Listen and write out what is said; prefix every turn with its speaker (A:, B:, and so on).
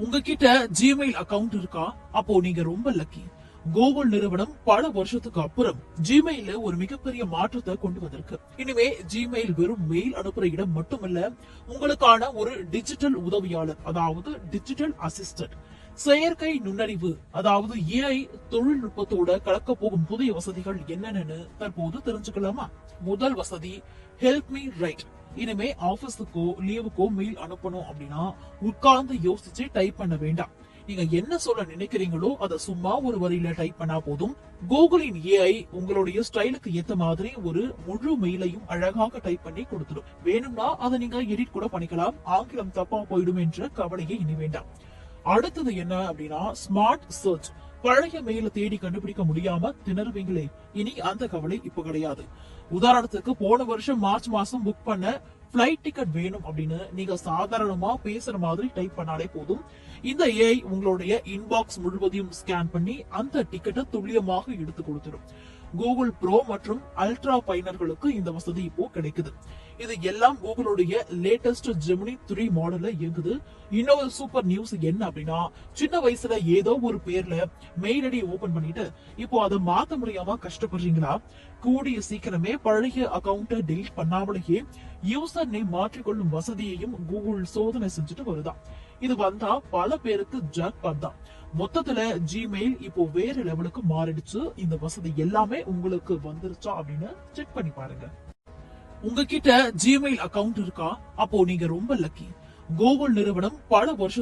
A: உங்ககிட்ட Gmail account இருக்கா? அப்போ நீங்க ரொம்ப லக்கி. கூகுள் நிறுவனம் பல வருஷத்துக்கு அப்புறம் ஜிமெயில ஒரு மிகப்பெரிய மாற்றத்தை கொண்டு வந்திருக்கு. இனிமே ஜிமெயில் வெறும் மெயில் அனுப்புற இடம் மட்டுமல்ல, உங்களுக்கான ஒரு டிஜிட்டல் உதவியாளர், அதாவது டிஜிட்டல் அசிஸ்டன்ட். செயற்கை நுண்ணறிவு, அதாவது ஏஐ தொழில்நுட்பத்தோட கலக்க போகும் புதிய வசதிகள் என்னென்னு தற்போது தெரிஞ்சுக்கலாமா? முதல் வசதி, ஹெல்ப் மீ ரைட். இனிமே ஆபீஸுக்கோ லீவுக்கோ மெயில் அனுப்பணும் அப்படின்னா உட்கார்ந்து யோசிச்சு டைப் பண்ண வேண்டாம். நீங்க என்ன சொல்ல நினைக்கிறீங்களோ அதை சும்மா ஒரு வரியில டைப் பண்ணா போதும். கூகுளின் ஏஐ உங்களுடைய ஸ்டைலுக்கு ஏத்த மாதிரி ஒரு முழு மெயிலையும் அழகாக டைப் பண்ணி கொடுத்துடும். வேணும்னா அதை நீங்க எடிட் கூட பண்ணிக்கலாம். ஆங்கிலம் தப்பா போயிடும் என்ற கவலையே இனி வேண்டாம். அடுத்தது என்ன அப்படின்னா ஸ்மார்ட் சர்ச். பழைய மெயில தேடி கண்டுபிடிக்க முடியாம திணறுவீங்களே, இனி அந்த கவலை இப்ப கிடையாது. உதாரணத்துக்கு போன வருஷம் மார்ச் மாசம் புக் பண்ண பிளைட் டிக்கெட் வேணும் அப்படின்னு நீங்க சாதாரணமா பேசுற மாதிரி டைப் பண்ணாலே போதும். இந்த ஏஐ உங்களுடைய இன்பாக்ஸ் முழுவதையும் ஸ்கேன் பண்ணி அந்த டிக்கெட்டை துல்லியமாக எடுத்து கொடுத்துடும். கூகுள் ப்ரோ மற்றும் அல்ட்ரா பயனர்களுக்கு இந்த வசதி இப்போ கிடைக்குது. இது எல்லாம் கூகுளுடைய லேட்டஸ்ட் ஜெமினி 3 மாடல்ல இயங்குது. இன்னொரு சூப்பர் நியூஸ் என்ன அப்படின்னா, சின்ன வயசுல ஏதோ ஒரு பேர்ல மெயில் ஐடி ஓபன் பண்ணிட்டு இப்போ அதை மாத்த முடியாம கஷ்டப்படுறீங்களா? கூடிய சீக்கிரமே பழைய அக்கவுண்ட டெலீட் பண்ணாமலேயே யூசர் நேம் மாற்றிக்கொள்ளும் வசதியையும் கூகுள் சோதனை செஞ்சுட்டு வருதான். இது வந்தா பல பேருக்கு ஜாக்பாட் தான். மொத்தத்துல ஜிமெயில் இப்போ வேற லெவலுக்கு மாறிடுச்சு. இந்த வசதி எல்லாமே உங்களுக்கு வந்துருச்சா அப்படின்னு செக் பண்ணி பாருங்க. உங்ககிட்ட ஜிமெயில் அக்கவுண்ட் இருக்கா? அப்போ நீங்க ரொம்ப லக்கி. கூகுள் நிறுவனம் பல வருஷத்துக்கு